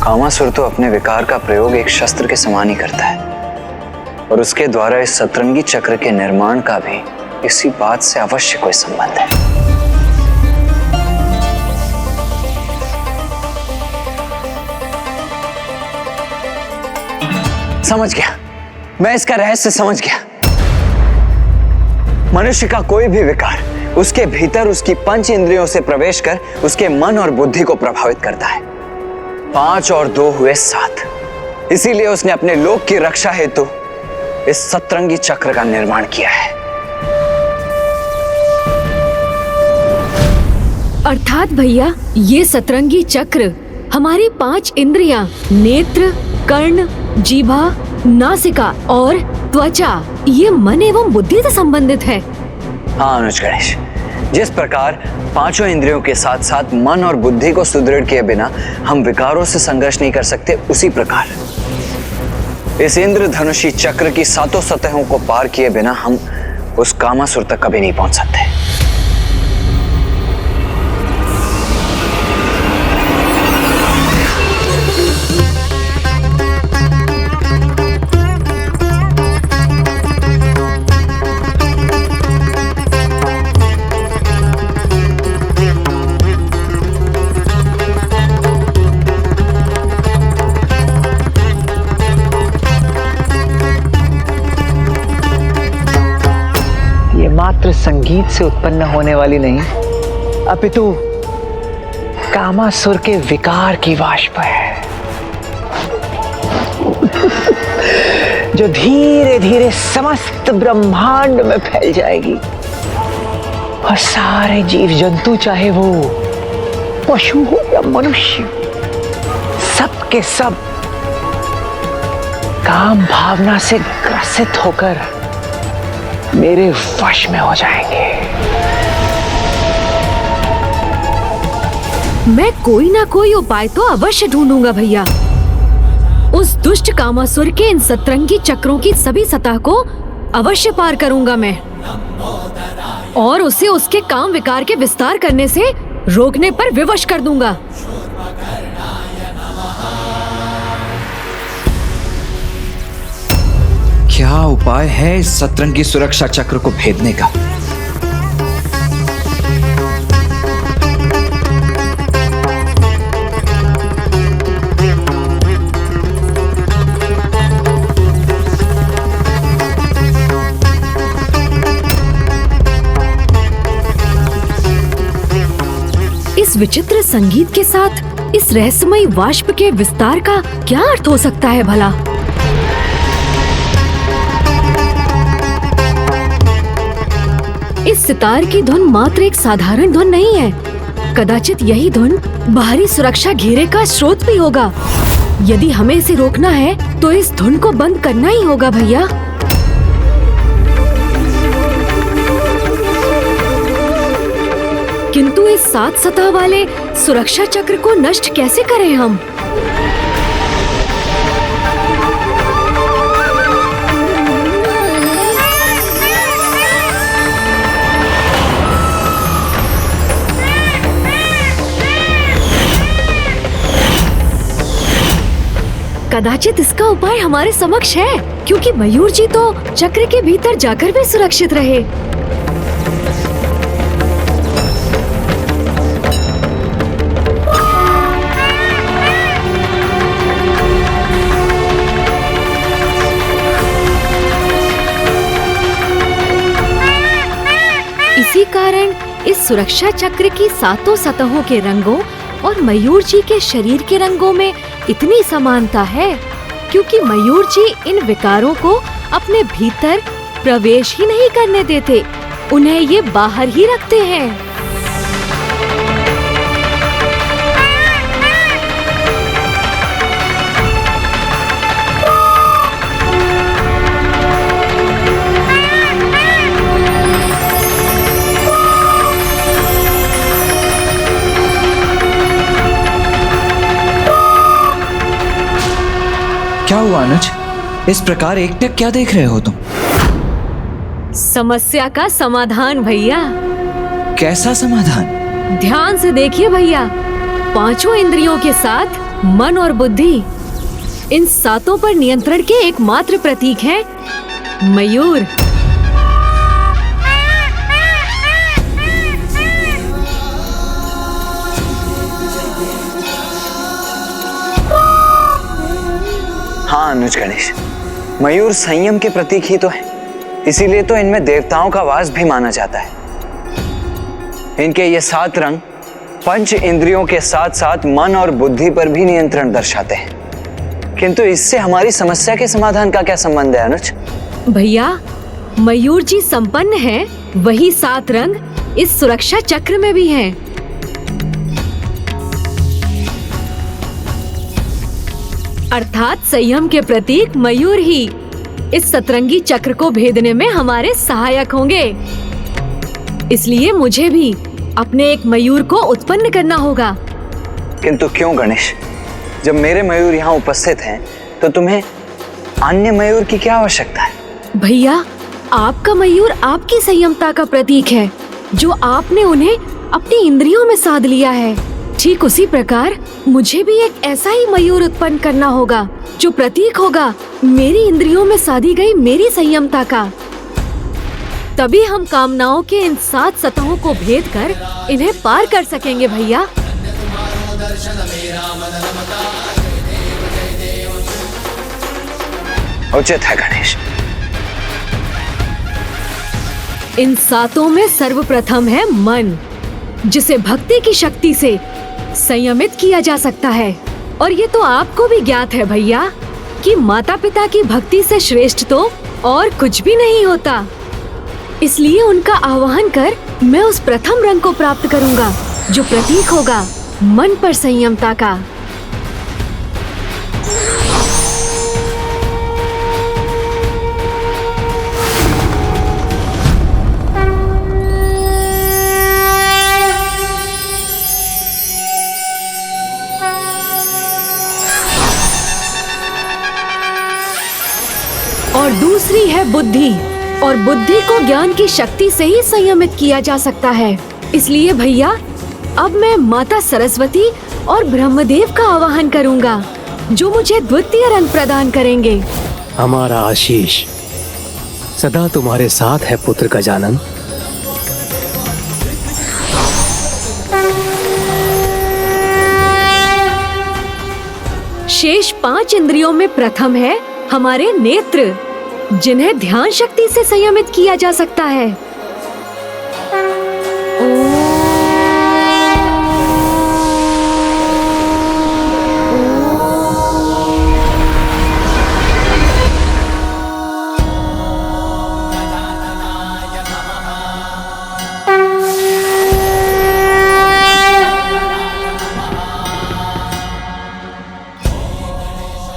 कामासुर तो अपने विकार का प्रयोग एक शस्त्र के समान ही करता है और उसके द्वारा इस सतरंगी चक्र के निर्माण का भी इसी बात से अवश्य कोई संबंध है। समझ गया, मैं इसका रहस्य समझ गया। मनुष्य का कोई भी विकार उसके भीतर उसकी पंच इंद्रियों से प्रवेश कर उसके मन और बुद्धि को प्रभावित करता है। 5 और 2 हुए 7। इसीलिए उसने अपने लोक की रक्षा हेतु इस सतरंगी चक्र का निर्माण किया है। अर्थात भैया ये सतरंगी चक्र हमारी 5 इंद्रियां नेत्र, कर्ण, जीभा, नासिका और त्वचा ये मन एवं बुद्धि से संबंधित है। हाँ अनुज गणेश, जिस प्रकार 5 इंद्रियों के साथ साथ मन और बुद्धि को सुदृढ़ किए बिना हम विकारों से संघर्ष नहीं कर सकते, उसी प्रकार इस इंद्रधनुषी चक्र की 7 सतहों को पार किए बिना हम उस कामासुर तक कभी नहीं पहुंच सकते। मात्र संगीत से उत्पन्न होने वाली नहीं, अपितु कामासुर के विकार की वाष्प है जो धीरे धीरे समस्त ब्रह्मांड में फैल जाएगी और सारे जीव जंतु, चाहे वो पशु हो या मनुष्य, सब के सब काम भावना से ग्रसित होकर मेरे वश में हो जाएंगे। मैं कोई ना कोई उपाय तो अवश्य ढूंढूंगा भैया। उस दुष्ट कामासुर के इन सतरंगी चक्रों की सभी सतह को अवश्य पार करूंगा मैं और उसे उसके काम विकार के विस्तार करने से रोकने पर विवश कर दूंगा। क्या उपाय है इस सतरंगी सुरक्षा चक्र को भेदने का? इस विचित्र संगीत के साथ इस रहस्यमयी वाष्प के विस्तार का क्या अर्थ हो सकता है भला? इस सितार की धुन मात्र एक साधारण धुन नहीं है। कदाचित यही धुन बाहरी सुरक्षा घेरे का स्रोत भी होगा। यदि हमें इसे रोकना है तो इस धुन को बंद करना ही होगा भैया। किंतु इस 7 सतह वाले सुरक्षा चक्र को नष्ट कैसे करें हम? कदाचित इसका उपाय हमारे समक्ष है, क्योंकि मयूर जी तो चक्र के भीतर जाकर भी सुरक्षित रहे। इसी कारण इस सुरक्षा चक्र की 7 सतहों के रंगों और मयूर जी के शरीर के रंगों में इतनी समानता है, क्योंकि मयूर जी इन विकारों को अपने भीतर प्रवेश ही नहीं करने देते, उन्हें ये बाहर ही रखते हैं। क्या हुआ अनुज? इस प्रकार एकटक क्या देख रहे हो तुम? समस्या का समाधान भैया। कैसा समाधान? ध्यान से देखिए भैया, 5 इंद्रियों के साथ मन और बुद्धि, इन सातों पर नियंत्रण के एकमात्र प्रतीक हैं मयूर। हाँ अनुज गणेश, मयूर संयम के प्रतीक ही तो है, इसीलिए तो इनमें देवताओं का वास भी माना जाता है। इनके ये 7 रंग पंच इंद्रियों के साथ साथ मन और बुद्धि पर भी नियंत्रण दर्शाते हैं। किंतु इससे हमारी समस्या के समाधान का क्या संबंध है अनुज? भैया, मयूर जी संपन्न हैं, वही 7 रंग इस सुरक्षा चक्र में भी हैं। अर्थात संयम के प्रतीक मयूर ही इस सतरंगी चक्र को भेदने में हमारे सहायक होंगे। इसलिए मुझे भी अपने एक मयूर को उत्पन्न करना होगा। किंतु क्यों गणेश? जब मेरे मयूर यहाँ उपस्थित हैं, तो तुम्हें अन्य मयूर की क्या आवश्यकता है? भैया, आपका मयूर आपकी संयमता का प्रतीक है, जो आपने उन्हें अपनी इंद्रियों में साध लिया है। ठीक उसी प्रकार मुझे भी एक ऐसा ही मयूर उत्पन्न करना होगा, जो प्रतीक होगा मेरी इंद्रियों में साधी गई मेरी संयमता का। तभी हम कामनाओं के इन 7 सतहों को भेद कर इन्हें पार कर सकेंगे भैया। उचित है गणेश। इन 7 में सर्वप्रथम है मन, जिसे भक्ति की शक्ति से संयमित किया जा सकता है। और ये तो आपको भी ज्ञात है भैया कि माता पिता की भक्ति से श्रेष्ठ तो और कुछ भी नहीं होता। इसलिए उनका आवाहन कर मैं उस प्रथम रंग को प्राप्त करूंगा, जो प्रतीक होगा मन पर संयमता का। और दूसरी है बुद्धि, और बुद्धि को ज्ञान की शक्ति से ही संयमित किया जा सकता है। इसलिए भैया, अब मैं माता सरस्वती और ब्रह्मदेव का आवाहन करूंगा, जो मुझे द्वितीय रंग प्रदान करेंगे। हमारा आशीष सदा तुम्हारे साथ है पुत्र गजानन। शेष 5 इंद्रियों में प्रथम है हमारे नेत्र, जिन्हें ध्यान शक्ति से संयमित किया जा सकता है।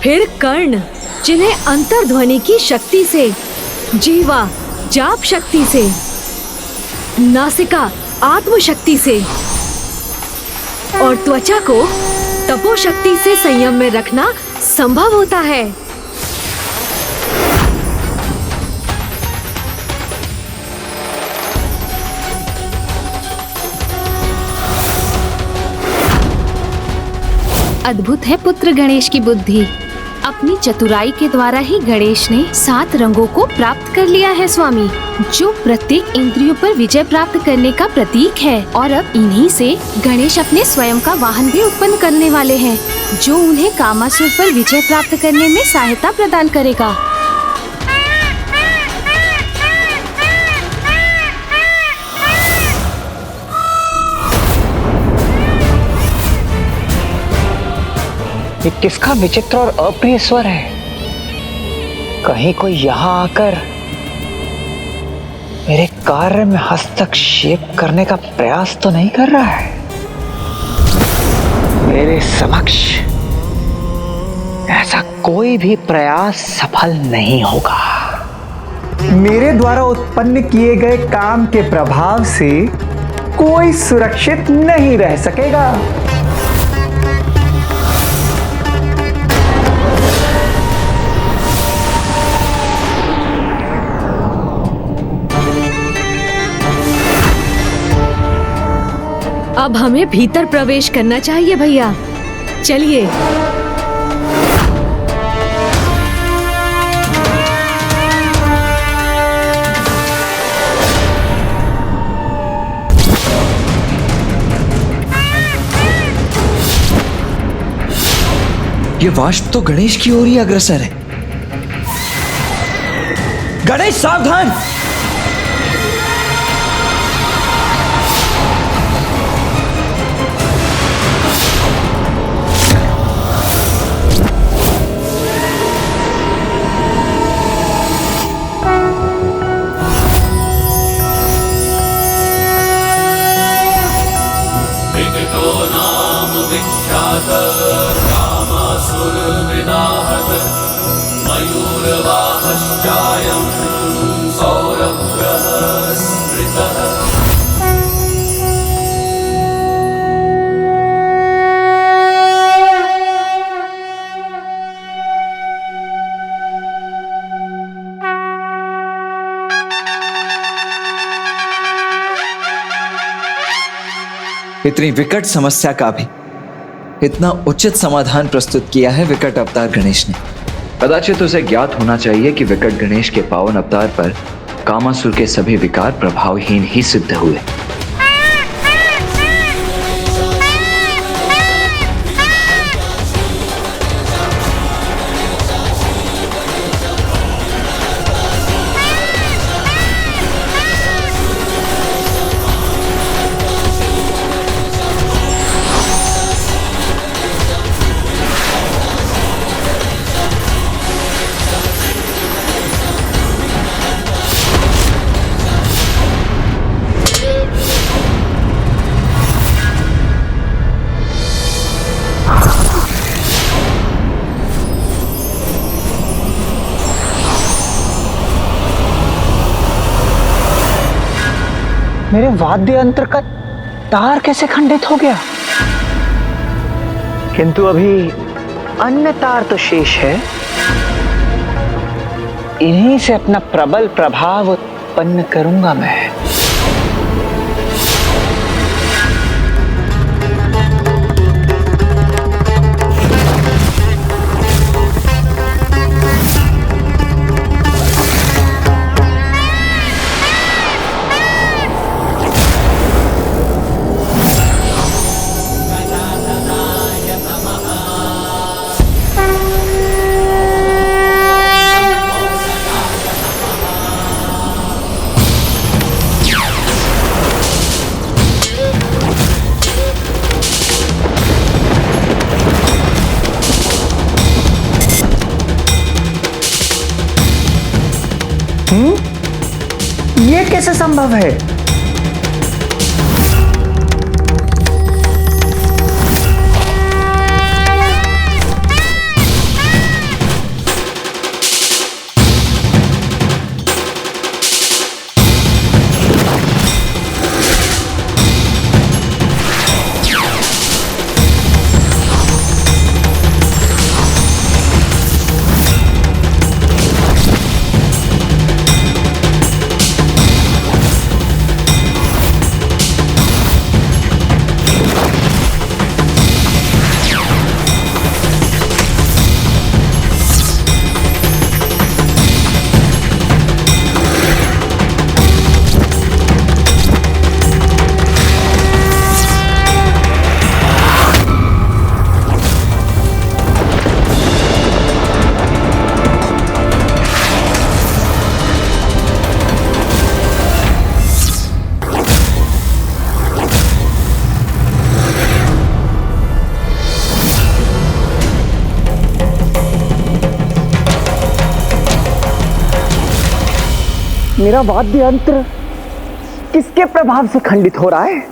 फिर कर्ण, जिन्हें अंतर्ध्वनि की शक्ति से, जीवा जाप शक्ति से, नासिका आत्म शक्ति से और त्वचा को तपो शक्ति से संयम में रखना संभव होता है। अद्भुत है पुत्र गणेश की बुद्धि। अपनी चतुराई के द्वारा ही गणेश ने 7 रंगों को प्राप्त कर लिया है स्वामी, जो प्रत्येक इंद्रियों पर विजय प्राप्त करने का प्रतीक है। और अब इन्हीं से गणेश अपने स्वयं का वाहन भी उत्पन्न करने वाले हैं, जो उन्हें कामासुर पर विजय प्राप्त करने में सहायता प्रदान करेगा। ये किसका विचित्र और अप्रिय स्वर है? कहीं कोई यहाँ आकर मेरे कार्य में हस्तक्षेप करने का प्रयास तो नहीं कर रहा है? मेरे समक्ष ऐसा कोई भी प्रयास सफल नहीं होगा। मेरे द्वारा उत्पन्न किए गए काम के प्रभाव से कोई सुरक्षित नहीं रह सकेगा। अब हमें भीतर प्रवेश करना चाहिए भैया। चलिए। ये वाष्प तो गणेश की ओर ही अग्रसर है। गणेश सावधान! इतनी विकट समस्या का भी इतना उचित समाधान प्रस्तुत किया है विकट अवतार गणेश ने। कदाचित उसे ज्ञात होना चाहिए कि विकट गणेश के पावन अवतार पर कामासुर के सभी विकार प्रभावहीन ही सिद्ध हुए। मेरे वाद्य यंत्र का तार कैसे खंडित हो गया? किंतु अभी अन्य तार तो शेष है। इन्हीं से अपना प्रबल प्रभाव उत्पन्न करूंगा मैं। ये कैसे संभव है? मेरा वाद्य यंत्र किसके प्रभाव से खंडित हो रहा है?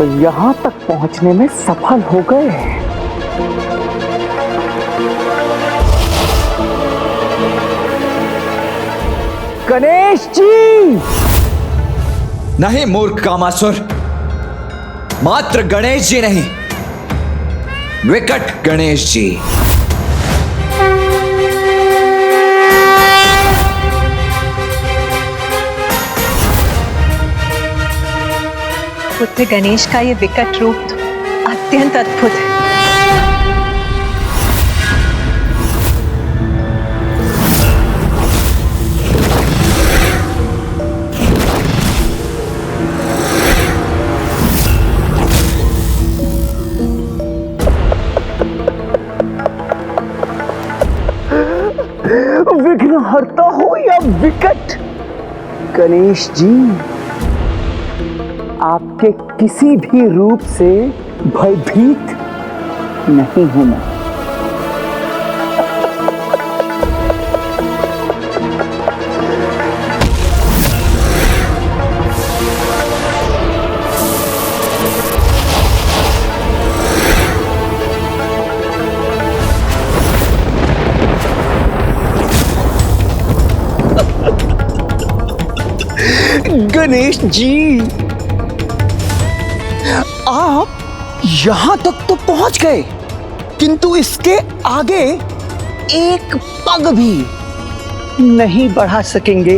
तो यहां तक पहुंचने में सफल हो गए। गणेश जी! नहीं मूर्ख कामासुर, मात्र गणेश जी नहीं, विकट गणेश जी। पुत्र गणेश का ये विकट रूप तो अत्यंत अद्भुत है। विघ्नहर्ता हो या विकट गणेश जी, आपके किसी भी रूप से भयभीत नहीं हूं मैं। गणेश जी, आप यहां तक तो पहुंच गए, किंतु इसके आगे एक पग भी नहीं बढ़ा सकेंगे।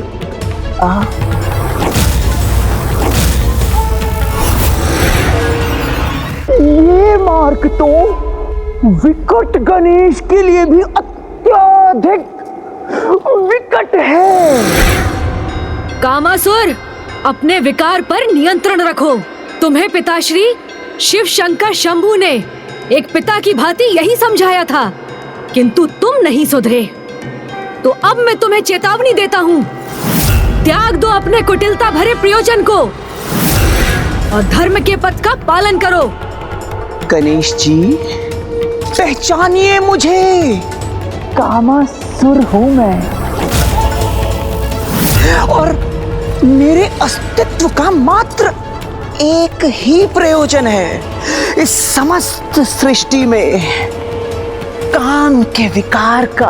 ये मार्ग तो विकट गणेश के लिए भी अत्यधिक विकट है। कामासुर, अपने विकार पर नियंत्रण रखो। तुम्हें पिताश्री शिव शंकर शंभू ने एक पिता की भांति यही समझाया था, किंतु तुम नहीं सुधरे। तो अब मैं तुम्हें चेतावनी देता हूँ, त्याग दो अपने कुटिलता भरे प्रयोजन को और धर्म के पथ का पालन करो। गणेश जी, पहचानिए मुझे, कामासुर हूं मैं और मेरे अस्तित्व का मात्र एक ही प्रयोजन है इस समस्त सृष्टि में, काम के विकार का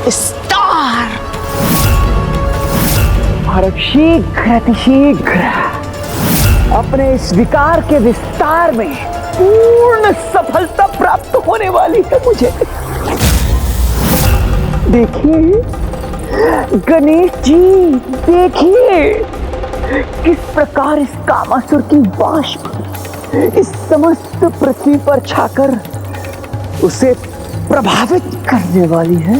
विस्तार। और शीघ्र अतिशीघ्र अपने इस विकार के विस्तार में पूर्ण सफलता प्राप्त होने वाली है मुझे। देखिए गणेश जी, देखिए किस प्रकार इस कामासुर की वाष्प इस समस्त पृथ्वी पर छाकर उसे प्रभावित करने वाली है।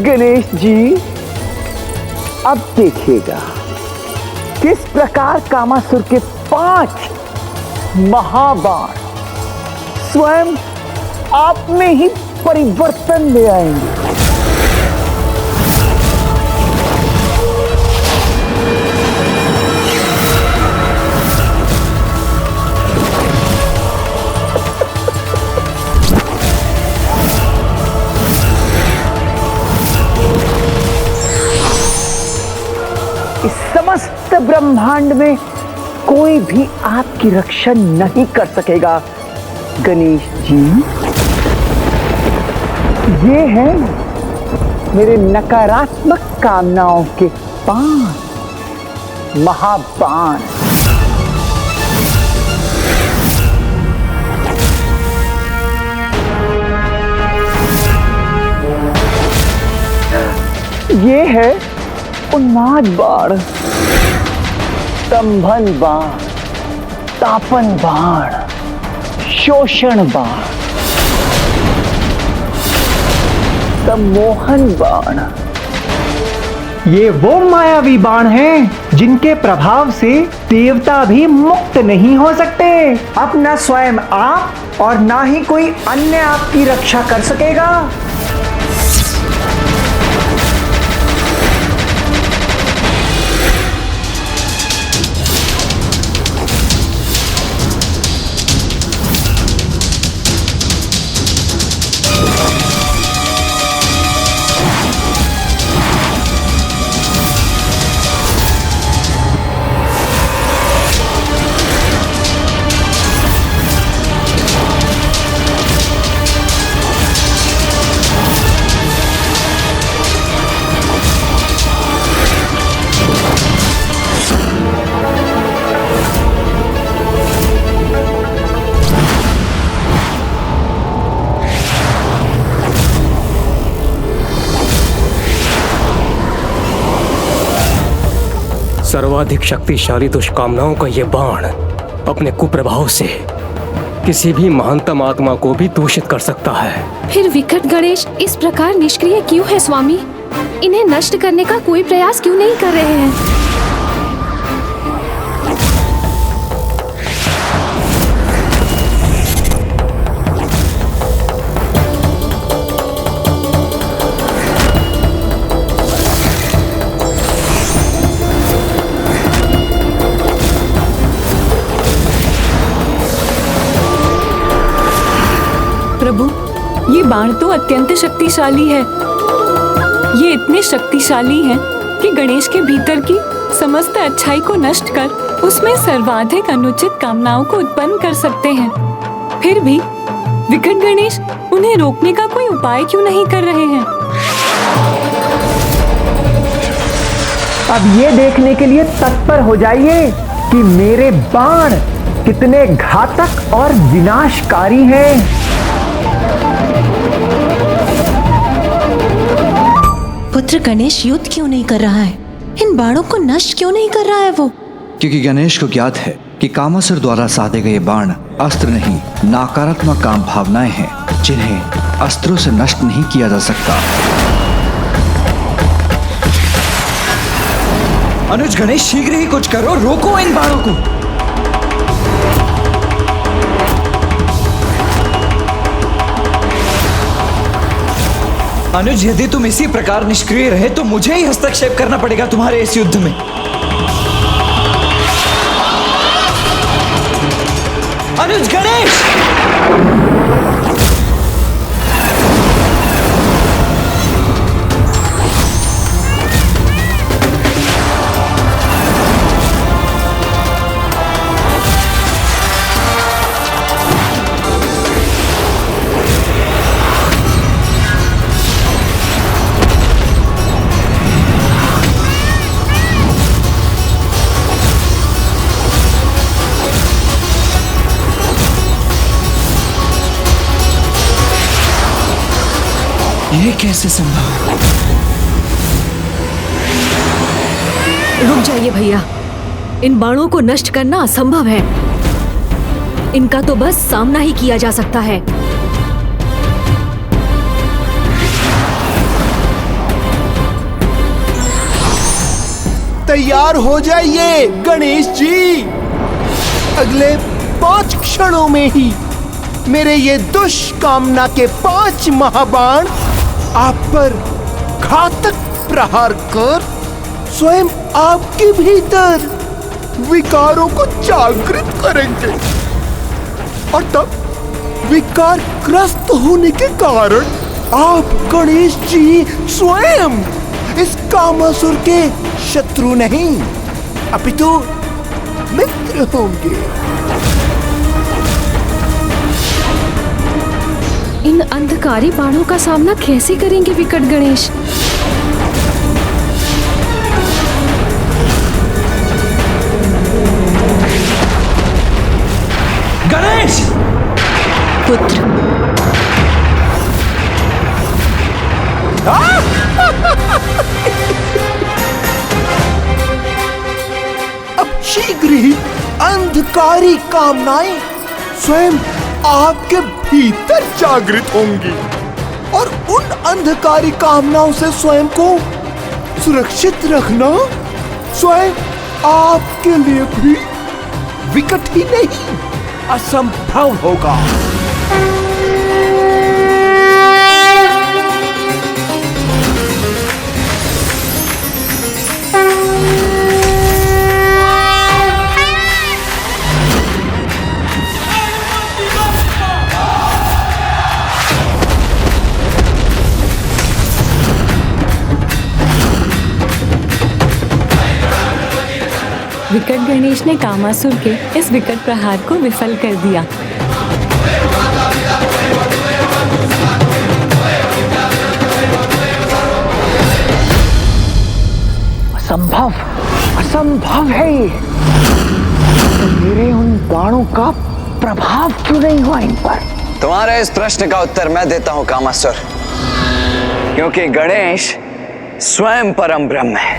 गणेश जी, अब देखिएगा किस प्रकार कामासुर के 5 महाबाण स्वयं आप में ही परिवर्तन ले आएंगे। इस समस्त ब्रह्मांड में कोई भी आपकी रक्षा नहीं कर सकेगा गणेश जी। ये हैं मेरे नकारात्मक कामनाओं के 5 महाबाण। ये है उन्माद बाण, स्तंभन बाण, तापन बाण, शोषण बाण, सम्मोहन बाण। ये वो मायावी बाण हैं जिनके प्रभाव से देवता भी मुक्त नहीं हो सकते। अब न स्वयं आप और ना ही कोई अन्य आपकी रक्षा कर सकेगा। सर्वाधिक शक्तिशाली दुष्कामनाओं का ये बाण अपने कुप्रभाव से किसी भी महानतम आत्मा को भी दूषित कर सकता है। फिर विकट गणेश इस प्रकार निष्क्रिय क्यों है स्वामी? इन्हें नष्ट करने का कोई प्रयास क्यों नहीं कर रहे हैं? प्रभु, ये बाण तो अत्यंत शक्तिशाली है। ये इतने शक्तिशाली हैं कि गणेश के भीतर की समस्त अच्छाई को नष्ट कर उसमें सर्वाधिक अनुचित कामनाओं को उत्पन्न कर सकते हैं। फिर भी विकट गणेश उन्हें रोकने का कोई उपाय क्यों नहीं कर रहे हैं? अब ये देखने के लिए तत्पर हो जाइए कि मेरे बाण कितने घातक और विनाशकारी हैं। पुत्र गणेश युद्ध क्यों नहीं कर रहा है? इन बाणों को नष्ट क्यों नहीं कर रहा है वो? क्योंकि गणेश को ज्ञात है कि कामासुर द्वारा साधे गए बाण अस्त्र नहीं, नकारात्मक काम भावनाएं हैं जिन्हें अस्त्रों से नष्ट नहीं किया जा सकता। अनुज, गणेश शीघ्र ही कुछ करो, रोको इन बाणों को। अनुज, यदि तुम इसी प्रकार निष्क्रिय रहे तो मुझे ही हस्तक्षेप करना पड़ेगा तुम्हारे इस युद्ध में। अनुज, गणेश! ये कैसे संभव? रुक जाइए भैया, इन बाणों को नष्ट करना असंभव है। इनका तो बस सामना ही किया जा सकता है। तैयार हो जाइए गणेश जी। अगले 5 क्षणों में ही मेरे ये दुष्कामना के 5 महाबाण आप पर घातक प्रहार कर स्वयं आपके भीतर विकारों को जागृत करेंगे और तब विकारग्रस्त होने के कारण आप गणेश जी स्वयं इस कामासुर के शत्रु नहीं अपितु मित्र होंगे। इन अंधकारी बाणों का सामना कैसे करेंगे विकट गणेश? गणेश! पुत्र, अब शीघ्र ही अंधकारी कामनाएं स्वयं आपके भीतर जागृत होंगी और उन अंधकारी कामनाओं से स्वयं को सुरक्षित रखना स्वयं आपके लिए भी विकट ही नहीं असंभव होगा। विकट गणेश ने कामासुर के इस विकट प्रहार को विफल कर दिया। असंभव, असंभव है ये। तो मेरे उन बाणों का प्रभाव क्यों नहीं हुआ इन पर? तुम्हारे इस प्रश्न का उत्तर मैं देता हूं कामासुर, क्योंकि गणेश स्वयं परम ब्रह्म है।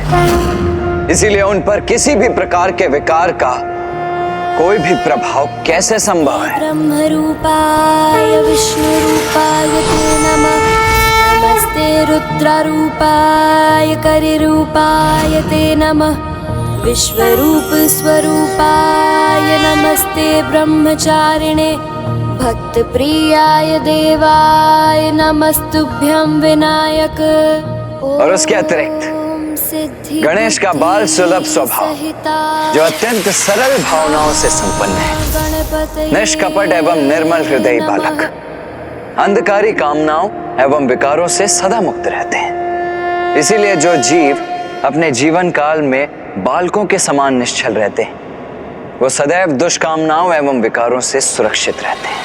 इसीलिए उन पर किसी भी प्रकार के विकार का कोई भी प्रभाव कैसे संभव है? ब्रह्म रूपाय विष्णु रूपाय ते नमः। नमस्ते रुद्र रूपाय करि रूपाय ते नमः। विश्वरूप स्वरूपाय नमस्ते ब्रह्मचारिणे। भक्त प्रियाय देवाय नमस्तुभ्यं विनायक। और उसके अतिरिक्त गणेश का बाल सुलभ स्वभाव, जो अत्यंत सरल भावनाओं से संपन्न है, निष्कपट एवं निर्मल हृदय बालक, अंधकारी कामनाओं एवं विकारों से सदा मुक्त रहते हैं। इसीलिए जो जीव अपने जीवन काल में बालकों के समान निश्चल रहते हैं, वो सदैव दुष्कामनाओं एवं विकारों से सुरक्षित रहते हैं।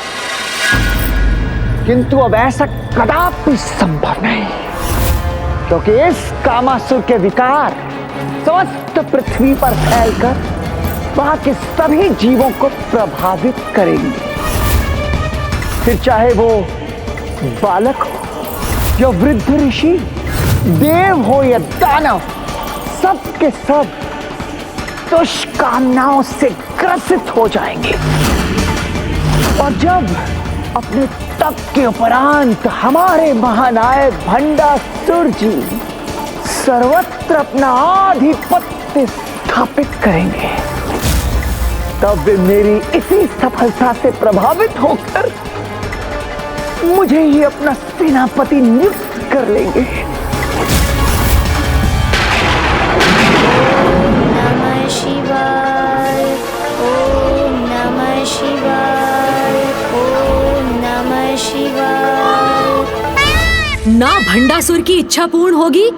किंतु अब ऐसा कदापि संभव नहीं, क्योंकि इस कामासुर के विकार समस्त पृथ्वी पर फैलकर वहां के सभी जीवों को प्रभावित करेंगे। फिर चाहे वो बालक हो या वृद्ध ऋषि, देव हो या दानव, सब के सब दुष्कामनाओं से ग्रसित हो जाएंगे। और जब अपने तप के उपरांत हमारे महानायक भंडासुर जी सर्वत्र अपना आधिपत्य स्थापित करेंगे, तब वे मेरी इसी सफलता से प्रभावित होकर मुझे ही अपना सेनापति नियुक्त कर लेंगे। नमः शिवाय, ओम नमः शिवाय, ओम नमः शिवाय। ना भंडासुर की इच्छा पूर्ण होगी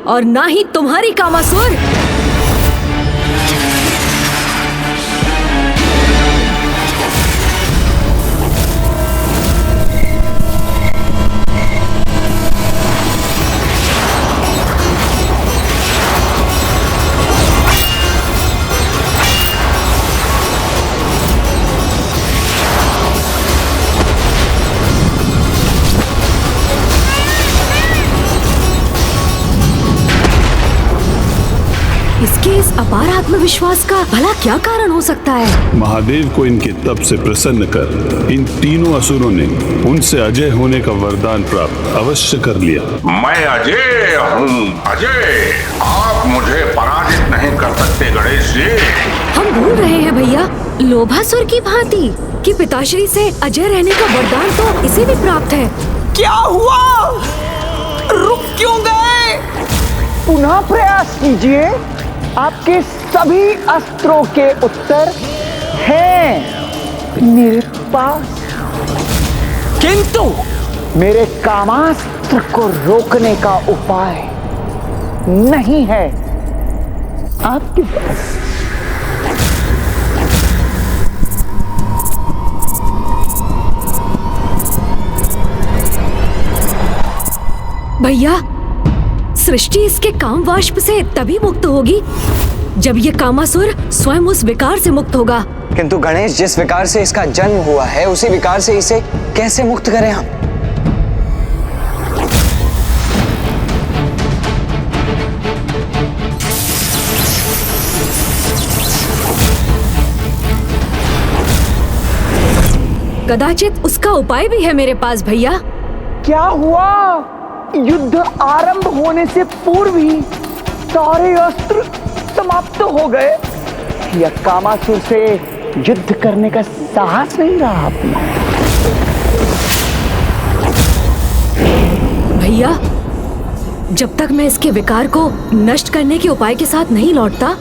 और ना ही तुम्हारी कामासुर। इसके इस अपार आत्मविश्वास का भला क्या कारण हो सकता है? महादेव को इनके तप से प्रसन्न कर इन तीनों असुरों ने उनसे अजय होने का वरदान प्राप्त अवश्य कर लिया। मैं अजय हूँ, अजय। आप मुझे पराजित नहीं कर सकते गणेश जी। हम भूल रहे हैं भैया, लोभासुर की भांति कि पिताश्री से अजय रहने का वरदान तो इसे भी प्राप्त है। क्या हुआ? रुक क्यों गए? पुनः प्रयास कीजिए। आपके सभी अस्त्रों के उत्तर हैं मेरे पास, किंतु मेरे कामास्त्र को रोकने का उपाय नहीं है आपके पास। भैया, सृष्टि इसके काम वाष्प से तभी मुक्त होगी जब ये कामासुर स्वयं उस विकार से मुक्त होगा। किंतु गणेश, जिस विकार से इसका जन्म हुआ है, उसी विकार से इसे कैसे मुक्त करें हम? कदाचित उसका उपाय भी है मेरे पास भैया। क्या हुआ? युद्ध आरंभ होने से पूर्व ही सारे अस्त्र समाप्त हो गए, या कामासुर से युद्ध करने का साहस नहीं रहा आपने? भैया, जब तक मैं इसके विकार को नष्ट करने के उपाय के साथ नहीं लौटता,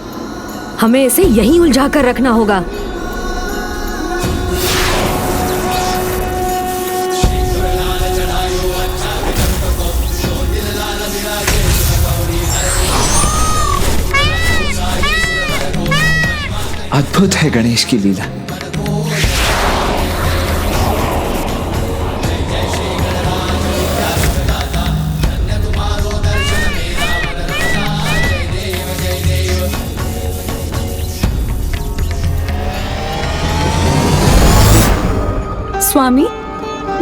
हमें इसे यहीं उलझा कर रखना होगा। अद्भुत है गणेश की लीला। स्वामी,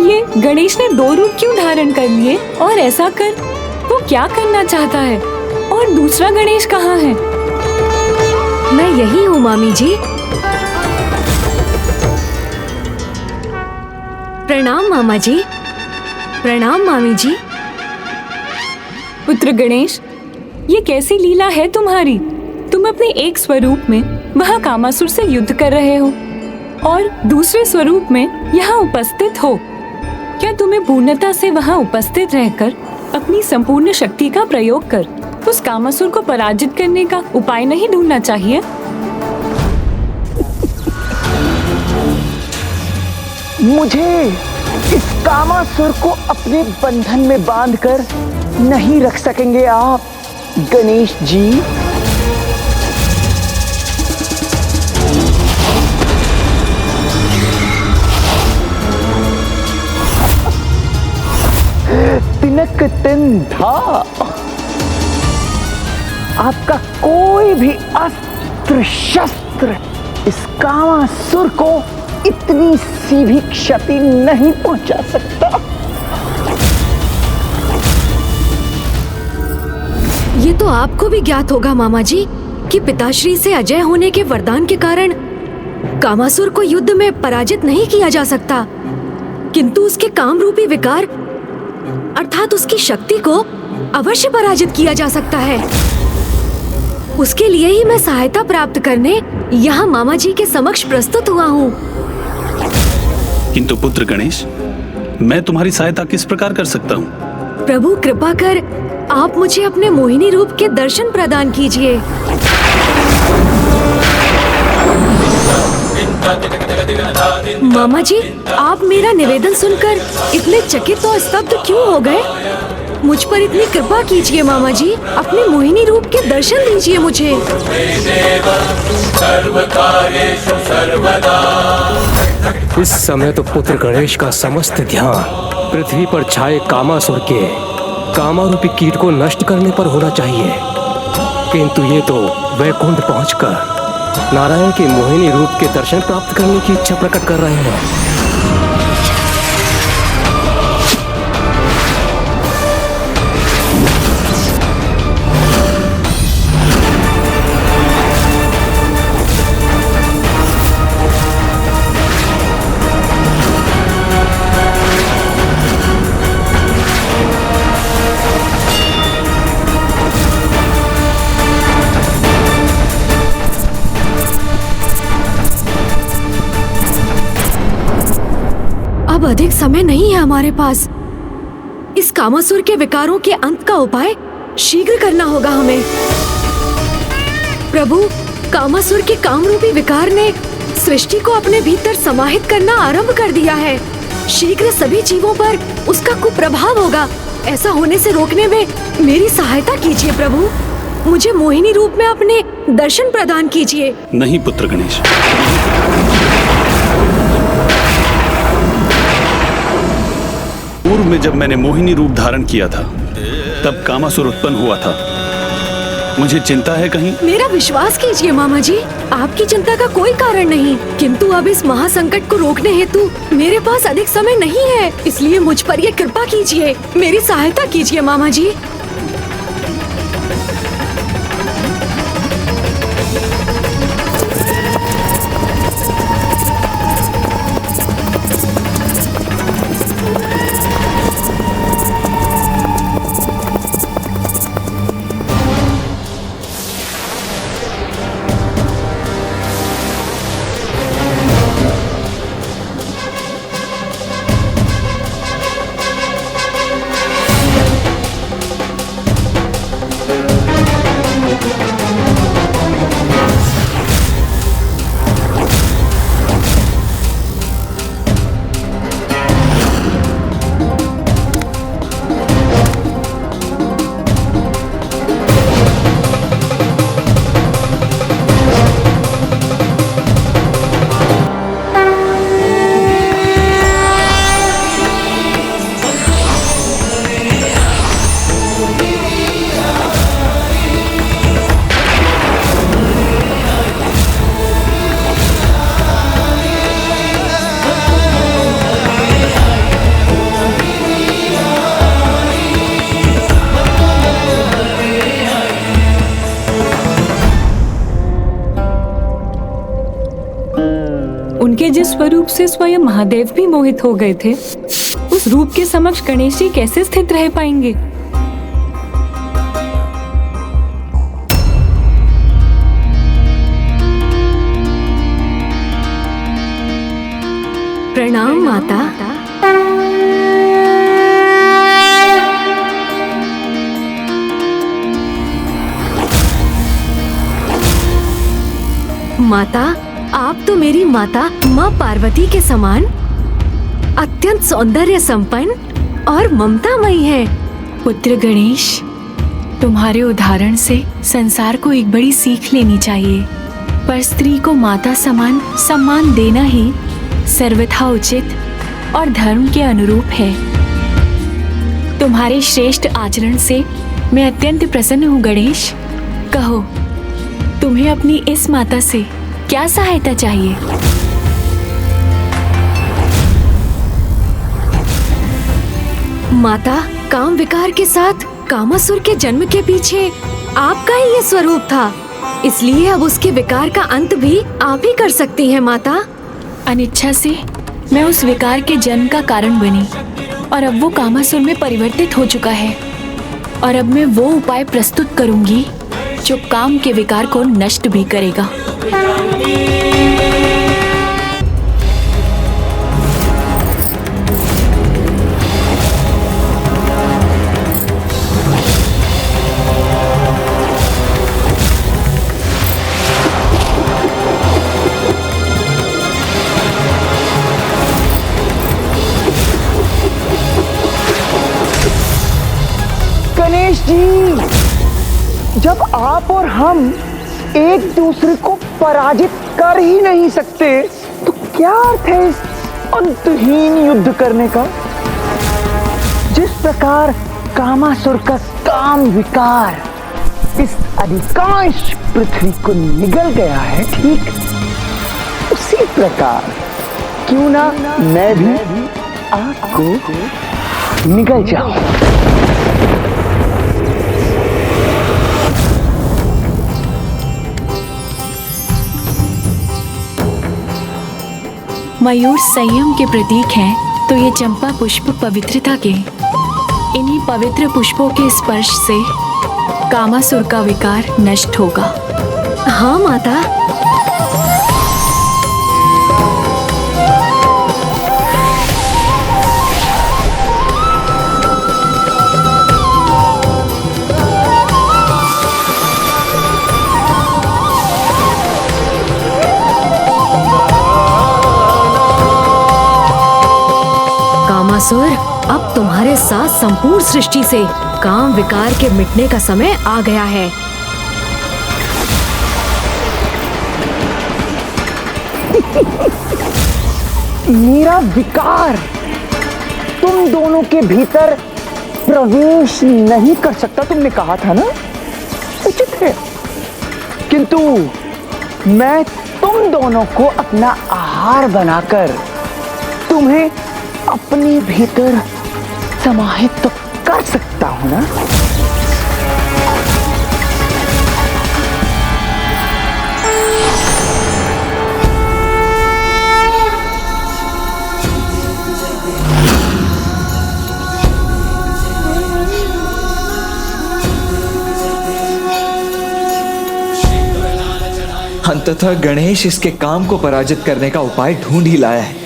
ये गणेश ने 2 रूप क्यों धारण कर लिए? और ऐसा कर वो क्या करना चाहता है? और दूसरा गणेश कहाँ है? मैं यही हूँ मामी जी। प्रणाम मामा जी। प्रणाम मामी जी। पुत्र गणेश, ये कैसी लीला है तुम्हारी? तुम अपने एक स्वरूप में वहाँ कामासुर से युद्ध कर रहे हो और दूसरे स्वरूप में यहाँ उपस्थित हो। क्या तुम्हें पूर्णता से वहाँ उपस्थित रहकर अपनी संपूर्ण शक्ति का प्रयोग कर उस कामासुर को पराजित करने का उपाय नहीं ढूंढना चाहिए? मुझे इस कामासुर को अपने बंधन में बांधकर नहीं रख सकेंगे आप, गणेश जी। तिनक तिन धा, आपका कोई भी अस्त्र शस्त्र इस कामासुर को इतनी सी भी क्षति नहीं पहुंचा सकता। ये तो आपको भी ज्ञात होगा मामा जी कि पिताश्री से अजय होने के वरदान के कारण कामासुर को युद्ध में पराजित नहीं किया जा सकता, किंतु उसके काम रूपी विकार अर्थात उसकी शक्ति को अवश्य पराजित किया जा सकता है। उसके लिए ही मैं सहायता प्राप्त करने यहाँ मामा जी के समक्ष प्रस्तुत हुआ हूँ। किंतु पुत्र गणेश, मैं तुम्हारी सहायता किस प्रकार कर सकता हूँ? प्रभु कृपा कर आप मुझे अपने मोहिनी रूप के दर्शन प्रदान कीजिए। मामा जी, आप मेरा निवेदन सुनकर इतने चकित और स्तब्ध क्यों हो गए? मुझ पर इतनी कृपा कीजिए मामा जी, अपने मोहिनी रूप के दर्शन दीजिए मुझे। इस समय तो पुत्र गणेश का समस्त ध्यान पृथ्वी पर छाए कामासुर के कामारूपी कीट को नष्ट करने पर होना चाहिए, किंतु ये तो वैकुंठ पहुंचकर नारायण के मोहिनी रूप के दर्शन प्राप्त करने की इच्छा प्रकट कर रहे हैं। अब अधिक समय नहीं है हमारे पास। इस कामासुर के विकारों के अंत का उपाय शीघ्र करना होगा हमें। प्रभु, कामासुर के कामरूपी विकार ने सृष्टि को अपने भीतर समाहित करना आरंभ कर दिया है। शीघ्र सभी जीवों पर उसका कुप्रभाव होगा। ऐसा होने से रोकने में मेरी सहायता कीजिए प्रभु। मुझे मोहिनी रूप में अपने दर्शन प्रदान कीजिए। नहीं पुत्र गणेश, पूर्व में जब मैंने मोहिनी रूप धारण किया था तब कामासुर उत्पन्न हुआ था। मुझे चिंता है कहीं? मेरा विश्वास कीजिए मामा जी, आपकी चिंता का कोई कारण नहीं, किंतु अब इस महासंकट को रोकने हेतु मेरे पास अधिक समय नहीं है, इसलिए मुझ पर ये कृपा कीजिए, मेरी सहायता कीजिए मामा जी। के जिस स्वरूप से स्वयं महादेव भी मोहित हो गए थे, उस रूप के समक्ष गणेश जी कैसे स्थित रह पाएंगे? प्रणाम माता। माता, आप तो मेरी माता माँ पार्वती के समान अत्यंत सौंदर्य संपन्न और ममतामयी हैं। पुत्र गणेश, तुम्हारे उदाहरण से संसार को एक बड़ी सीख लेनी चाहिए। पर स्त्री को माता समान सम्मान देना ही सर्वथा उचित और धर्म के अनुरूप है। तुम्हारे श्रेष्ठ आचरण से मैं अत्यंत प्रसन्न हूँ गणेश। कहो, तुम्हें अपनी इस माता से क्या सहायता चाहिए? माता, काम विकार के साथ कामासुर के जन्म के पीछे आपका ही ये स्वरूप था, इसलिए अब उसके विकार का अंत भी आप ही कर सकती हैं माता। अनिच्छा से मैं उस विकार के जन्म का कारण बनी और अब वो कामासुर में परिवर्तित हो चुका है। और अब मैं वो उपाय प्रस्तुत करूंगी जो काम के विकार को नष्ट भी करेगा। गणेश जी, जब आप और हम एक दूसरे को पराजित कर ही नहीं सकते तो क्या अर्थ है इस अंतहीन युद्ध करने का? जिस प्रकार कामासुर का काम विकार इस अधिकांश पृथ्वी को निगल गया है, ठीक उसी प्रकार क्यों ना मैं भी आपको निगल जाऊं। मयूर संयम के प्रतीक हैं, तो ये चंपा पुष्प पवित्रता के। इन्हीं पवित्र पुष्पों के स्पर्श से कामासुर का विकार नष्ट होगा। हाँ माता। कामासुर, अब तुम्हारे साथ संपूर्ण सृष्टि से काम विकार के मिटने का समय आ गया है। मेरा विकार तुम दोनों के भीतर प्रवेश नहीं कर सकता, तुमने कहा था ना, उचित है। किंतु मैं तुम दोनों को अपना आहार बनाकर तुम्हें अपने भीतर समाहित तो कर सकता हूं ना। अंततः गणेश इसके काम को पराजित करने का उपाय ढूंढ ही लाया है।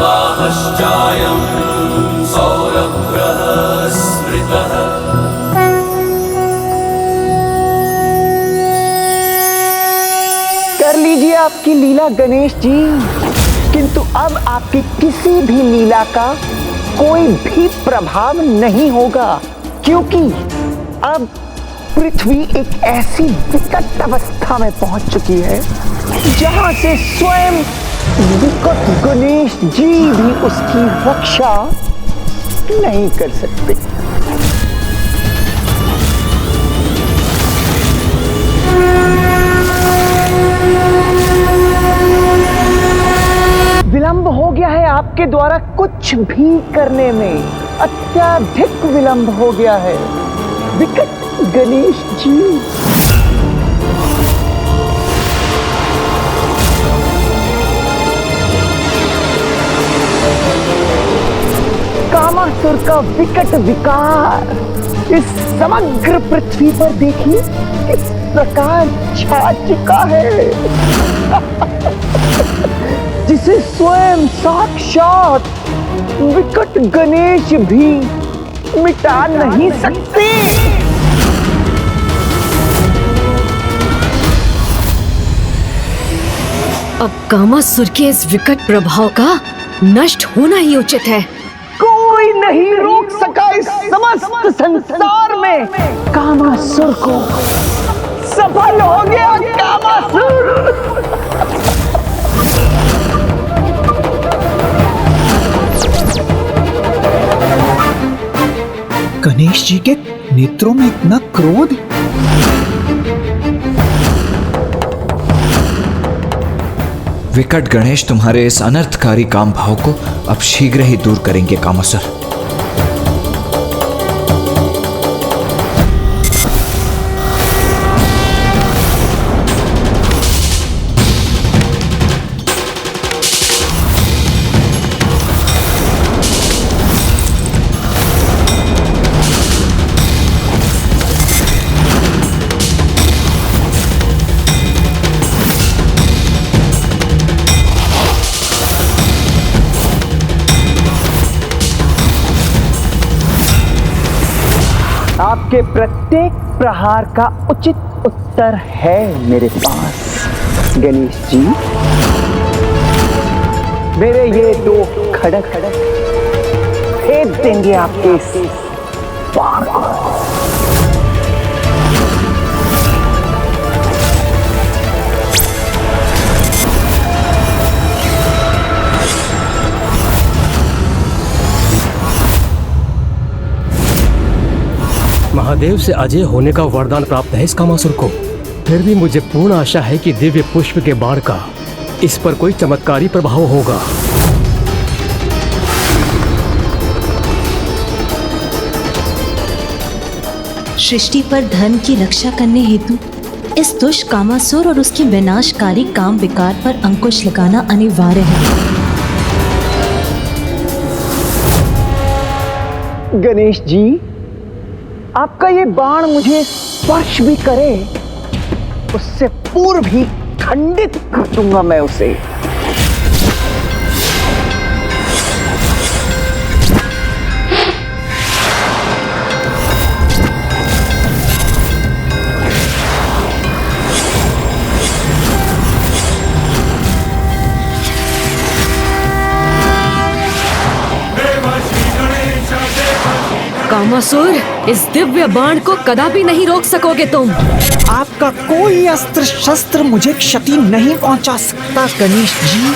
मयूरवाहश्चायं सौरभ्यः स्मृतः। कर लीजिए आपकी लीला गणेश जी, किंतु अब आपकी किसी भी लीला का कोई भी प्रभाव नहीं होगा, क्योंकि अब पृथ्वी एक ऐसी विकट अवस्था में पहुंच चुकी है जहां से स्वयं विकट गणेश जी भी उसकी रक्षा नहीं कर सकते। विलंब हो गया है आपके द्वारा कुछ भी करने में, अत्यधिक विलंब हो गया है विकट गणेश जी। कामासुर का विकट विकार इस समग्र पृथ्वी पर देखिए किस प्रकार छा चुका है जिसे स्वयं साक्षात विकट गणेश भी मिटा नहीं सकते। अब कामासुर के इस विकट प्रभाव का नष्ट होना ही उचित है। कोई नहीं रोक सका इस समस्त संसार में कामासुर को। सफल हो गया कामासुर। गणेश जी के नेत्रों में इतना क्रोध। विकट गणेश तुम्हारे इस अनर्थकारी काम भाव को अब शीघ्र ही दूर करेंगे कामासुर। आपके प्रत्येक प्रहार का उचित उत्तर है मेरे पास गणेश जी। मेरे ये दो खड़क फेंक देंगे आपके इस बाण को। महादेव से अजय होने का वरदान प्राप्त है इस कामासुर को। फिर भी मुझे पूर्ण आशा है कि दिव्य पुष्प के बाण का इस पर कोई चमत्कारी प्रभाव होगा। सृष्टि पर धर्म की रक्षा करने हेतु इस दुष्ट कामासुर और उसके विनाशकारी काम विकार पर अंकुश लगाना अनिवार्य है। गणेश जी, आपका ये बाण मुझे स्पर्श भी करे उससे पूर्व ही खंडित कर दूंगा मैं उसे। कामासुर, इस दिव्य बाण को कदापि नहीं रोक सकोगे तुम। आपका कोई अस्त्र शस्त्र मुझे क्षति नहीं पहुंचा सकता गणेश जी।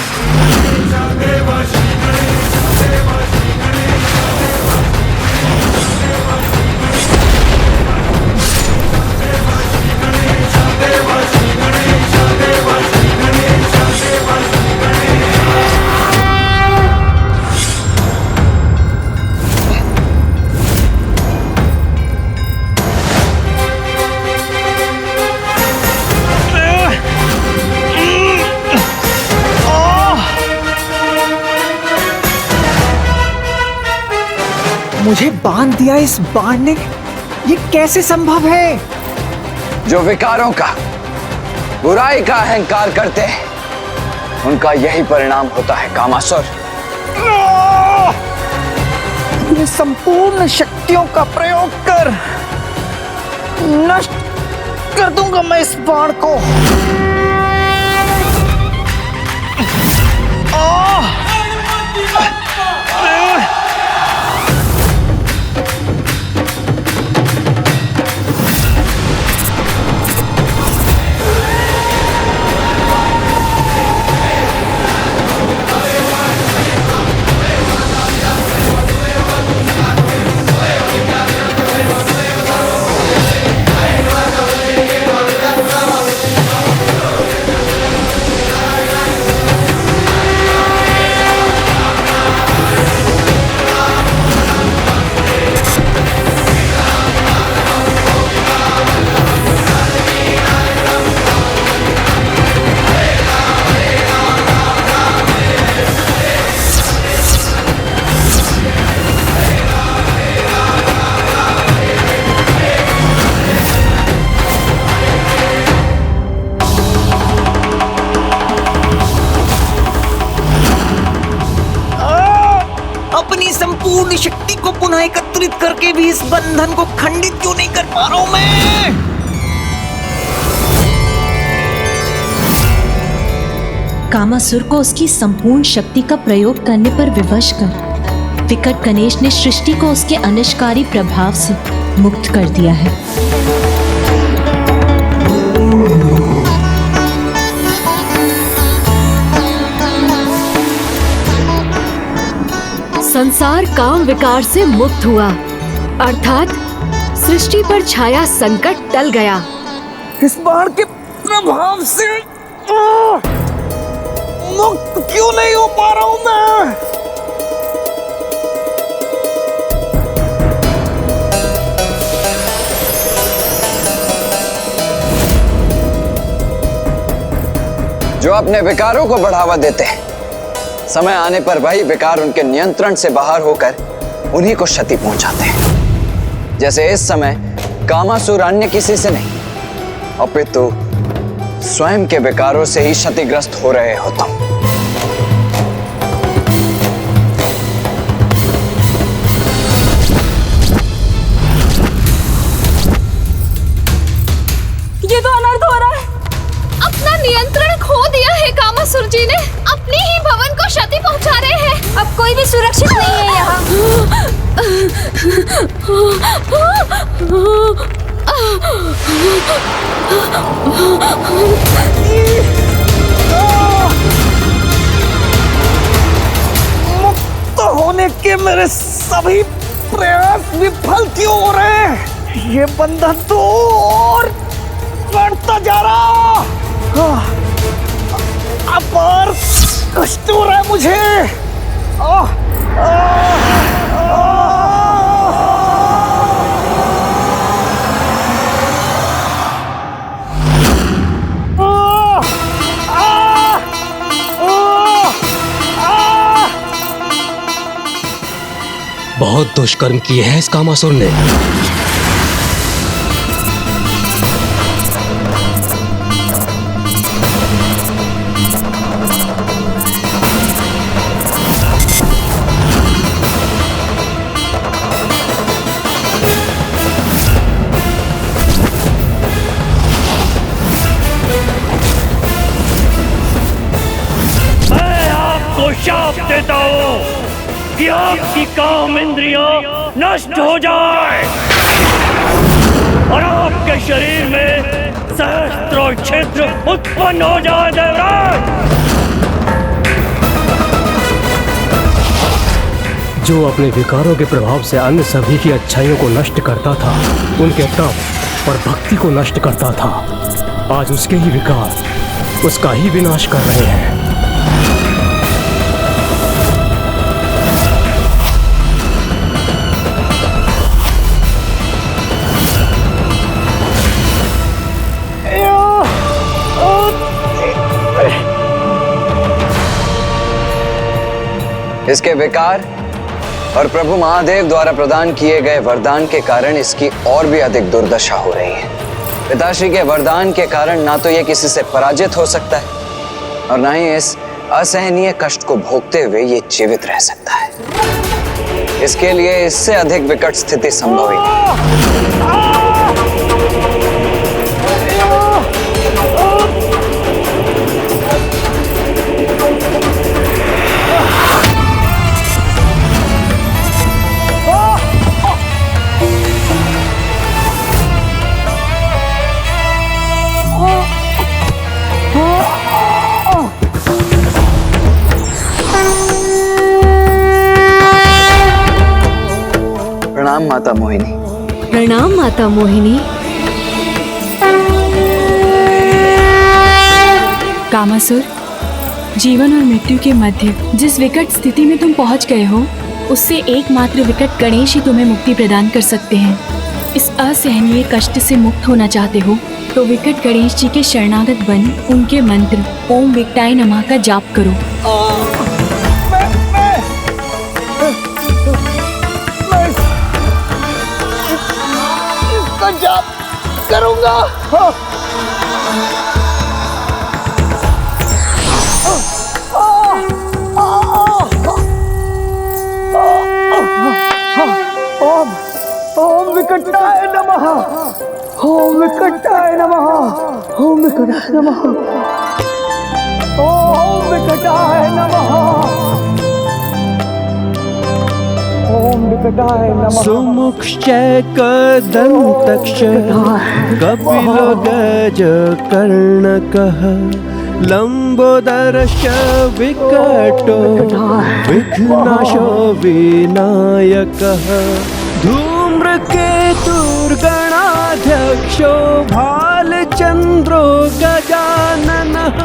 मुझे बांध दिया इस बाण ने, ये कैसे संभव है? जो विकारों का, बुराई का अहंकार करते हैं, उनका यही परिणाम होता है कामासुर। अपनी संपूर्ण शक्तियों का प्रयोग कर नष्ट कर दूंगा मैं इस बाण को। शक्तियां एकत्रित करके भी इस बंधन को खंडित क्यों नहीं कर पा रहा हूं मैं? कामासुर को उसकी संपूर्ण शक्ति का प्रयोग करने पर विवश कर विकट गणेश ने सृष्टि को उसके अनिष्कारी प्रभाव से मुक्त कर दिया है। संसार काम विकार से मुक्त हुआ, अर्थात सृष्टि पर छाया संकट टल गया। इस बाण के प्रभाव से मुक्त क्यों नहीं हो पा रहा हूं मैं? जो अपने विकारों को बढ़ावा देते हैं, समय आने पर वही विकार उनके नियंत्रण से बाहर होकर उन्हीं को क्षति पहुंचाते हैं। जैसे इस समय कामासुर अन्य किसी से नहीं, अपितु स्वयं के विकारों से ही क्षतिग्रस्त हो रहे हो तुम। ये तो अनर्थ हो रहा है। अपना नियंत्रण खो दिया है कामासुर जी ने, अपने ही भवन को क्षति पहुंचा रहे हैं। अब कोई भी सुरक्षित नहीं है यहाँ। मुक्त होने के मेरे सभी प्रयास विफल क्यों हो रहे हैं? ये बंधन तो और बढ़ता जा रहा। अपार कष्ट हो रहा है मुझे। बहुत दुष्कर्म किए हैं इस कामासुर ने। मैं आपको शाप देता हूँ कि आपकी काम इंद्रियां नष्ट हो जाए और आपके शरीर में सहस्त्रों छिद्र उत्पन्न हो जाए। देवराज, जो अपने विकारों के प्रभाव से अन्य सभी की अच्छाइयों को नष्ट करता था, उनके तप और भक्ति को नष्ट करता था, आज उसके ही विकार उसका ही विनाश कर रहे हैं। इसके विकार और प्रभु महादेव द्वारा प्रदान किए गए वरदान के कारण इसकी और भी अधिक दुर्दशा हो रही है। पिताश्री के वरदान के कारण ना तो ये किसी से पराजित हो सकता है और ना ही इस असहनीय कष्ट को भोगते हुए ये जीवित रह सकता है। इसके लिए इससे अधिक विकट स्थिति संभव ही नहीं। प्रणाम माता मोहिनी। प्रणाम माता मोहिनी। कामासुर, जीवन और मृत्यु के मध्य जिस विकट स्थिति में तुम पहुंच गए हो, उससे एकमात्र विकट गणेश ही तुम्हें मुक्ति प्रदान कर सकते हैं। इस असहनीय कष्ट से मुक्त होना चाहते हो तो विकट गणेश जी के शरणागत बन उनके मंत्र ओम विकटाय नमः का जाप करो। इसका जाप करूंगा। विकटाय नमः। ओम विकटाय नमः। ओम विकटाय नमः। सुमुक्षैकदन्तक्ष कपिलो गजकर्णकः लंबोदरश्च विकटो विघ्नाशो विनायकः धूम्रकेतुर्गणाध्यक्षो भालचन्द्रो गजाननः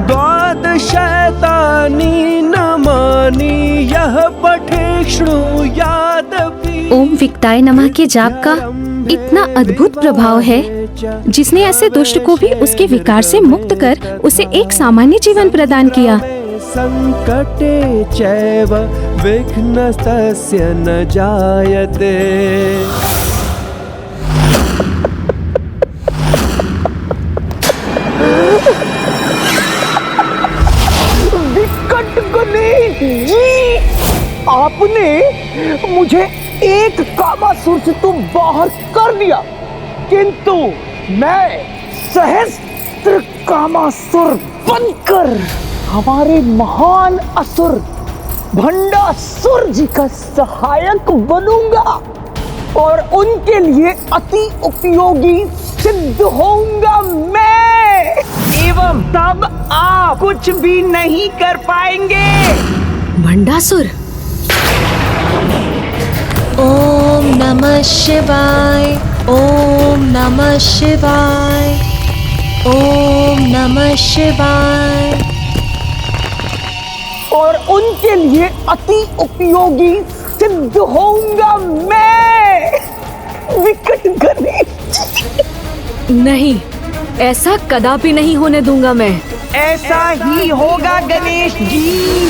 द्वादशैतानि नामानि यः पठे शृणुयादपि। ओम विकटाय नमः के जाप का इतना अद्भुत प्रभाव है जिसने ऐसे दुष्ट को भी उसके विकार से मुक्त कर उसे एक सामान्य जीवन प्रदान किया। संकटे चैव विघ्नस्तस्य न जायते। विकट गणेश जी, आपने मुझे एक कामासुर से तो बाहर कर दिया, किंतु मैं सहस्त्र कामासुर बनकर हमारे महान असुर भंडासुर जी का सहायक बनूंगा और उनके लिए अति उपयोगी सिद्ध होऊंगा मैं, एवं तब आप कुछ भी नहीं कर पाएंगे। भंडासुर। ओम नमः शिवाय। ओम नमः शिवाय। ओम नमः शिवाय। और उनके लिए अति उपयोगी सिद्ध होऊंगा मैं, विकट गणेश। नहीं, ऐसा कदापि नहीं होने दूंगा मैं। ऐसा ही होगा गणेश जी।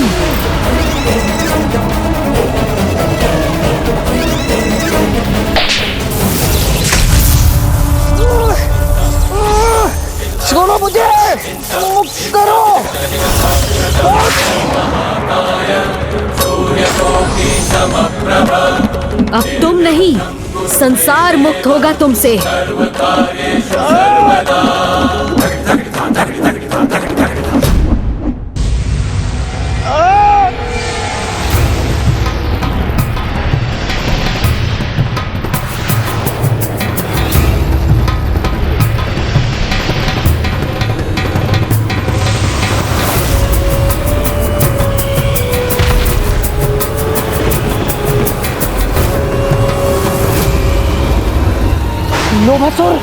छोड़ो मुझे, मुक्त करो। अब तुम नहीं, संसार मुक्त होगा तुमसे। लोभासुर,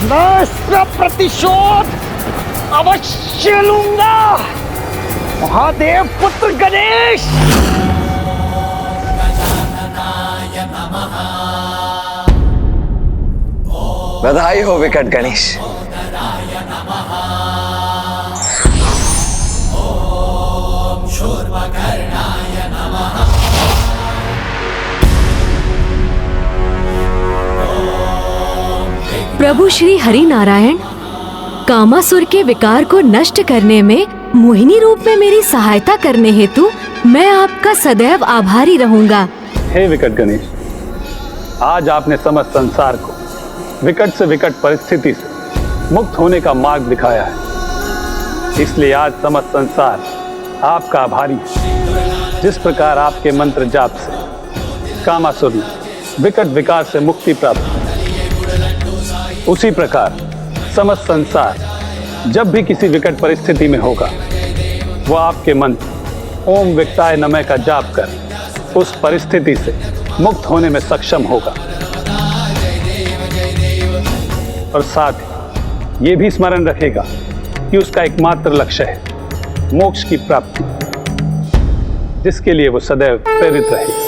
मैं इसका प्रतिशोध अवश्य लूंगा। महादेव पुत्र गणेश। बधाई हो विकट गणेश। प्रभु श्री हरि नारायण, कामासुर के विकार को नष्ट करने में मोहिनी रूप में मेरी सहायता करने हेतु मैं आपका सदैव आभारी रहूंगा। हे विकट गणेश, आज आपने समस्त संसार को विकट से विकट परिस्थिति से मुक्त होने का मार्ग दिखाया है, इसलिए आज समस्त संसार आपका आभारी है। जिस प्रकार आपके मंत्र जाप से कामासुर ने विकट विकार से मुक्ति प्राप्त की, उसी प्रकार समस्त संसार जब भी किसी विकट परिस्थिति में होगा, वो आपके मंत्र ओम विकटाय नमः का जाप कर उस परिस्थिति से मुक्त होने में सक्षम होगा। और साथ ही ये भी स्मरण रखेगा कि उसका एकमात्र लक्ष्य है मोक्ष की प्राप्ति, जिसके लिए वो सदैव प्रेरित रहे।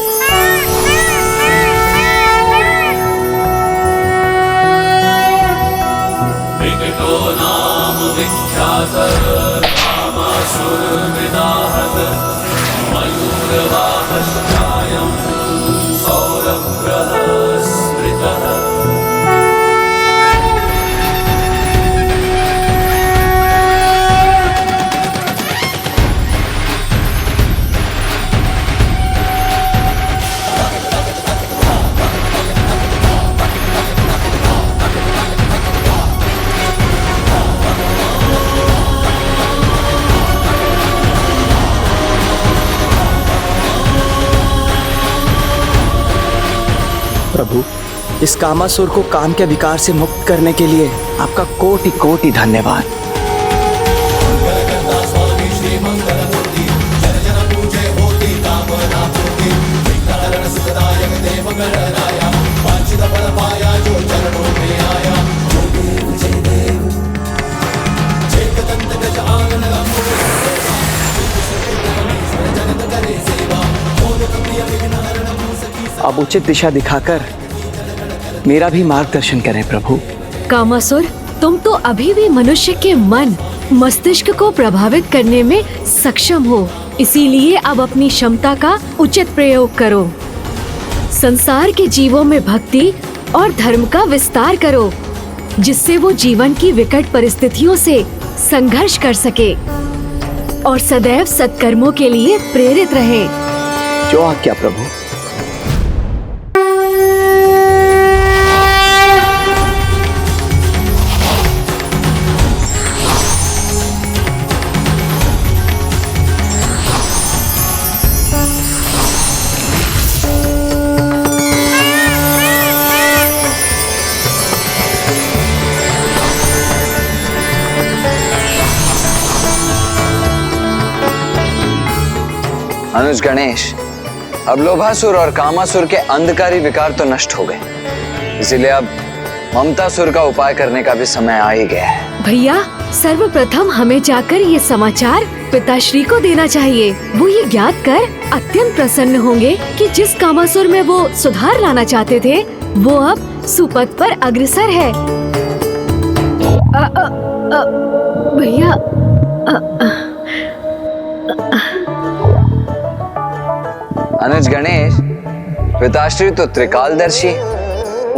विकटो नाम विख्यात कामासुरनिदाहत मयूरवाहश्चायं सौरभ्रः स्मृतः। प्रभु। इस कामासुर को काम के विकार से मुक्त करने के लिए आपका कोटि कोटि धन्यवाद। अब उचित दिशा दिखाकर मेरा भी मार्गदर्शन करें प्रभु। कामासुर, तुम तो अभी भी मनुष्य के मन मस्तिष्क को प्रभावित करने में सक्षम हो, इसीलिए अब अपनी क्षमता का उचित प्रयोग करो। संसार के जीवों में भक्ति और धर्म का विस्तार करो, जिससे वो जीवन की विकट परिस्थितियों से संघर्ष कर सके और सदैव सत्कर्मों के लिए प्रेरित रहे। जो आज्ञा प्रभु। अनुज गणेश, अब लोभासुर और कामासुर के अंधकारी विकार तो नष्ट हो गए, इसीलिए अब ममतासुर का उपाय करने का भी समय आ ही गया है। भैया, सर्वप्रथम हमें जाकर ये समाचार पिताश्री को देना चाहिए। वो ये ज्ञात कर अत्यंत प्रसन्न होंगे कि जिस कामासुर में वो सुधार लाना चाहते थे, वो अब सुपथ पर अग्रसर है। भैया, अनुज गणेश, पिताश्री तो त्रिकालदर्शी,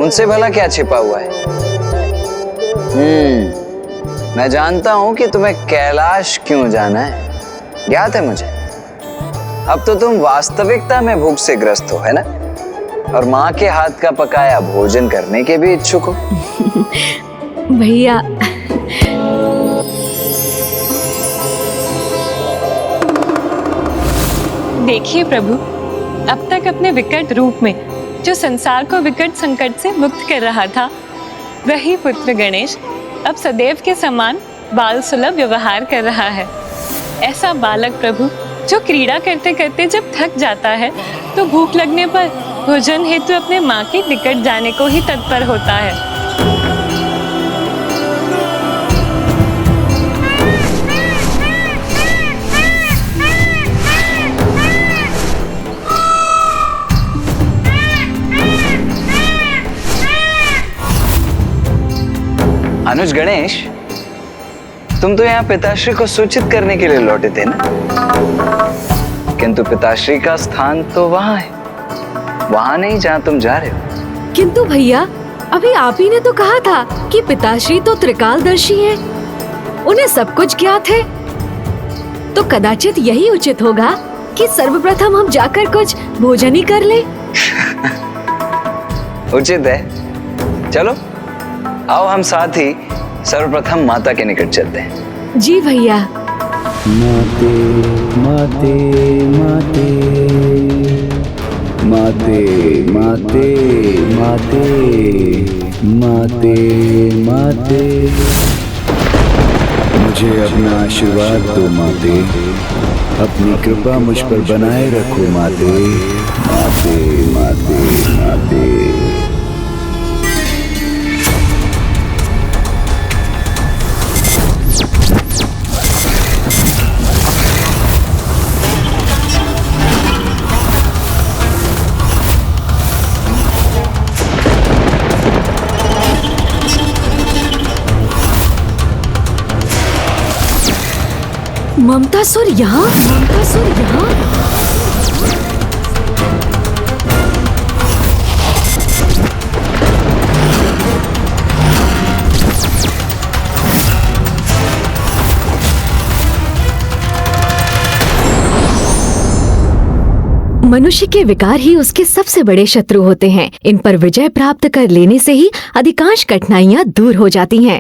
उनसे भला क्या छिपा हुआ है? मैं जानता हूं कि तुम्हें कैलाश क्यों जाना है, ज्ञात है मुझे। अब तो तुम वास्तविकता में भूख से ग्रस्त हो, है ना? और माँ के हाथ का पकाया भोजन करने के भी इच्छुक हो। भैया, देखिए प्रभु, अब तक अपने विकट रूप में जो संसार को विकट संकट से मुक्त कर रहा था, वही पुत्र गणेश अब सदैव के समान बाल सुलभ व्यवहार कर रहा है। ऐसा बालक प्रभु जो क्रीड़ा करते करते जब थक जाता है तो भूख लगने पर भोजन हेतु अपने माँ के निकट जाने को ही तत्पर होता है। अनुज गणेश, तुम तो यहाँ पिताश्री को सूचित करने के लिए लौटे थे ना? किंतु पिताश्री का स्थान तो वहाँ है, वहाँ नहीं जहाँ तुम जा रहे हो। किंतु भैया, अभी आप ही ने तो कहा था कि पिताश्री तो त्रिकालदर्शी हैं, उन्हें सब कुछ ज्ञात है। तो कदाचित यही उचित होगा कि सर्वप्रथम हम जाकर कुछ भोजन ही कर लें। उचित है, चलो आओ हम साथ ही सर्वप्रथम माता के निकट चलते हैं। जी भैया। माते माते माते माते माते माते माते माते, मुझे अपना आशीर्वाद दो माते, अपनी कृपा मुझ पर बनाए रखो माते। माते माते माते। ममतासुर यहाँ? ममतासुर यहाँ? मनुष्य के विकार ही उसके सबसे बड़े शत्रु होते हैं। इन पर विजय प्राप्त कर लेने से ही अधिकांश कठिनाइयाँ दूर हो जाती हैं।